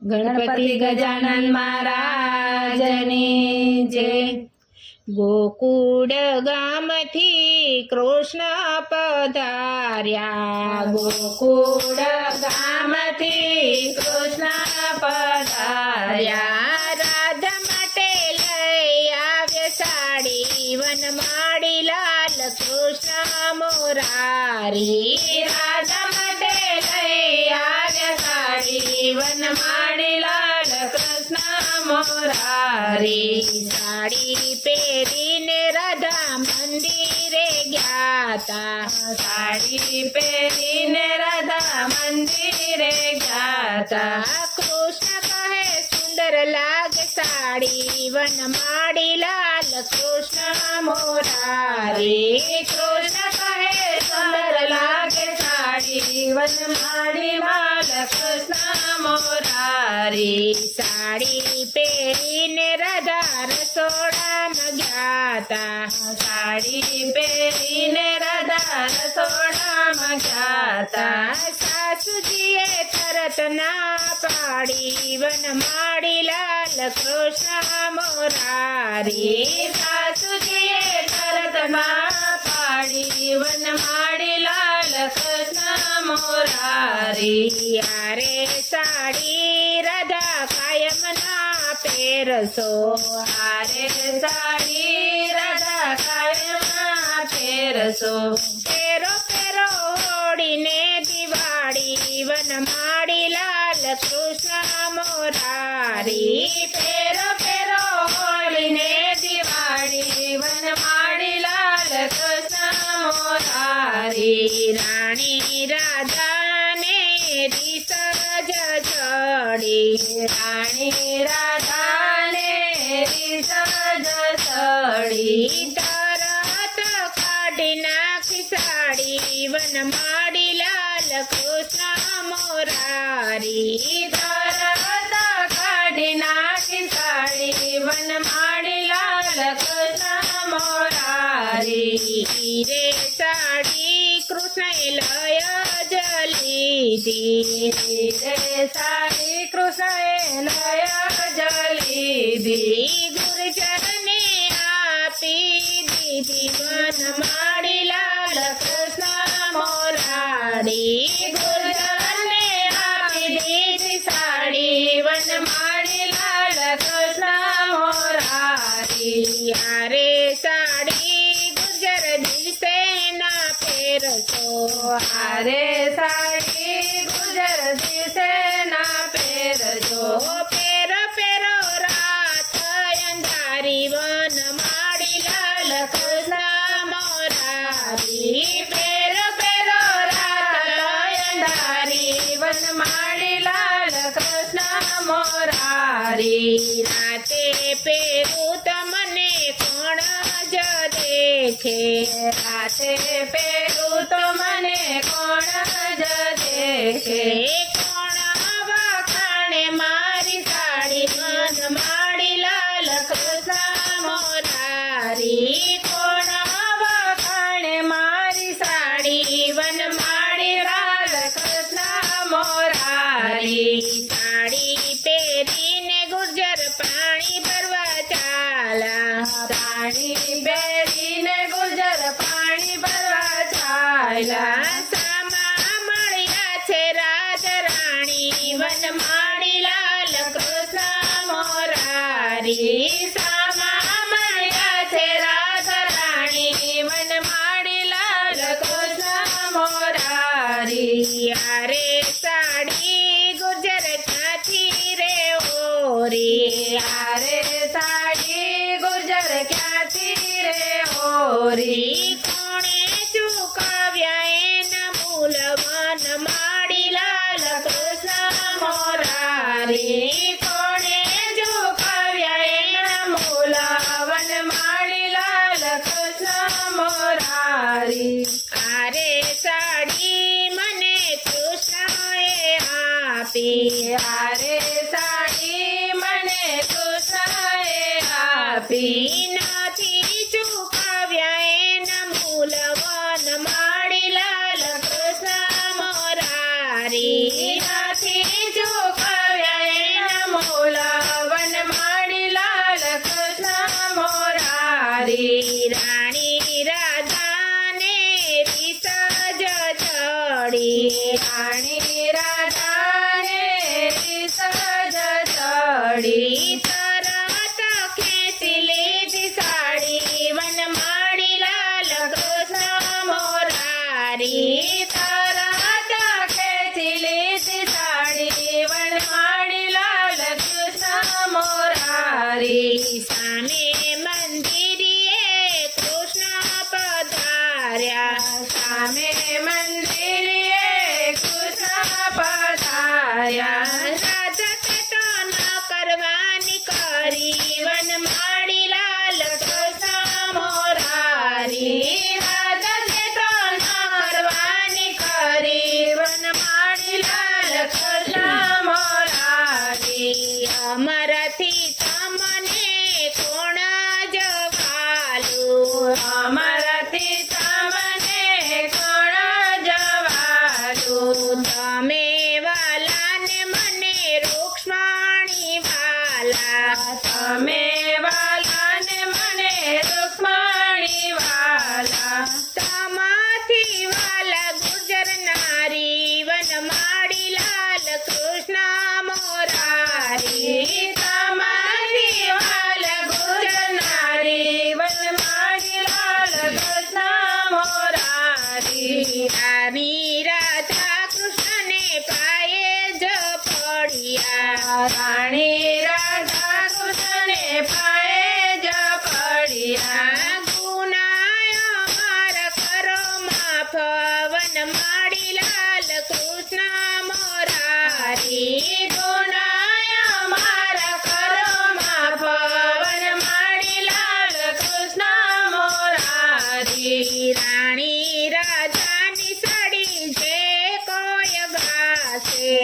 ગણપતિ ગજાનન મહારાજની જય। ગોકુળ ગામથી કૃષ્ણ પધાર્યા, ગોકુળ ગામથી કૃષ્ણ પધાર્યા। રાધા માટે લઈ આવ્યા સાડી, વનમાળી લાલ કૃષ્ણ મોરારી। રાધા માટે લઈ આવ્યા સાડી, વનમાળી લાલ કૃષ્ણ મોરારી। સાડી પહેરીને રાધા મંદિરે ગ્યાતા, સાડી પહેરીને રાધા મંદિરે ગ્યાતા। કૃષ્ણ કહે સુંદર લાગે સાડી, વનમાળી લાલ કૃષ્ણ મોરારી। કૃષ્ણ કહે સુંદર લાગે સાડી, વનમાળી લાલ કૃષ્ણ મોરારી। સાડી પહેરીને રાધા રસોડામાં ગ્યાતા, સાડી પહેરીને રાધા રસોડામાં ગ્યાતા। સાસુજીએ તરત ના પાડી, વનમાળી લાલ કૃષ્ણ મોરારી। સાસુજીએ તરત ના પાડી, વનમાળી લાલ કૃષ્ણ મોરારી। યારે સાડી રાધા કાયમ ના પહેરશો, હારે સાડી રાધા કાયમ ના પહેરશો। પહેરો પહેરો હોળીને દિવાળી, વનમાળી લાલ કૃષ્ણ મોરારી। પહેરો પહેરો હોળીને દિવાળી, વનમાળી લાલ કૃષ્ણ મોરારી। રાણી રાધાને રીસ જ ચડી, રાણી રાધાને રીસ જ ચડી। તરત કાઢી નાખી સાડી, વનમાળી લાલ કૃષ્ણ મોરારી। તરત કાઢી નાખી સાડી, વનમાળી લાલ કૃષ્ણ મોરારી। રે સાડી કૃષ્ણએ લય જ લીધી, રે સાડી કૃષ્ણએ લય જ લીધી। ગુર્જરને આપી દીધી, વનમાળી લાલ કૃષ્ણ મોરારી। ગુર્જરને આપી દીધી સાડી, વનમાળી લાલ કૃષ્ણ મોરારી। યારે સાડી ગુર્જર દિવસે ના પહેરશો, હારે સાડી ગુર્જર દિવસે ના પહેરશો। પહેરો પહેરો રાત અંધારી, વનમાળી લાલ કૃષ્ણ મોરારી। પહેરો પહેરો રાત અંધારી, વનમાળી લાલ કૃષ્ણ મોરારી। રાતે પહેરું તમને કોણ જ દેખે, રાતે પહેરું તો મને કોણ જ દેખે। કોણ વખાણે મારી સાડી, વનમાળી લાલ કૃષ્ણ મોરારી। કોણ વખાણે મારી સાડી, વનમાળી લાલ કૃષ્ણ મોરારી। સાડી પહેરીને ગુર્જર પાણી ભરવા ચાલા, સાડી પહેરીને ગુર્જર પાણી ભરવા ચાલ્યા। સામા મળ્યા છે રાધા રાણી, વનમાળી લાલ કૃષ્ણ મોરારી। સામા મળ્યા છે રાધા રાણી, વનમાળી લાલ કૃષ્ણ મોરારી। યારે સાડી ગુર્જર ક્યાંથી રે ઓરી, યારે સાડી ગુર્જર ક્યાંથી રે ઓરી। કોણે ચૂકવ્યા એના મૂલ, વનમાળી લાલ કૃષ્ણ મોરારી। કોણે ચૂકવ્યા એના મૂલ, વનમાળી લાલ કૃષ્ણ મોરારી। આરે સાડી મને કૃષ્ણએ આપી, આરે સાડી મને કૃષ્ણએ આપી। નથી ચૂકવ્યા એના મૂલ, વનમાળી લાલ કૃષ્ણ મોરારી। નથી ચૂકવ્યા મોરારી સામે મંદિરે કૃષ્ણ પધાર્યા સામે મંદિરે કૃષ્ણ પધાર્યા રાધા પેટો ન કરવાની કરી વન માડી લાલ કૃષ્ણ મોરારી રાધા જેઠો ન કરવાની કરી વન માડી લાલ કૃષ્ણ મોરારી અમારાથી તમને કોણ જવાલું અમારાથી તમને કોણ જવાલું તમે વાલાને મને રૂક્ષ્મણી વાલા તમે વાલાને મને રૂક્ષ્મણી વાલા તમાથી વાલા ગુજર નારી વન માડી લાલ કૃષ્ણ મોરારી તમારી વાલ ગુજરનારી વનમાળી લાલ કૃષ્ણ મોરારી રાણી રાધા કૃષ્ણને પાયે જ પડ્યા રાણી રાધા કૃષ્ણને પાયે જ પડ્યા ગુનાય મારા કરો માફ વન માડી લાલ કૃષ્ણ મોરારી ગુનાય મારા કરો માફ વનમાળી લાલ કૃષ્ણ મોરારી રાણી રાધાની સાડી જે કોઈ ગાશે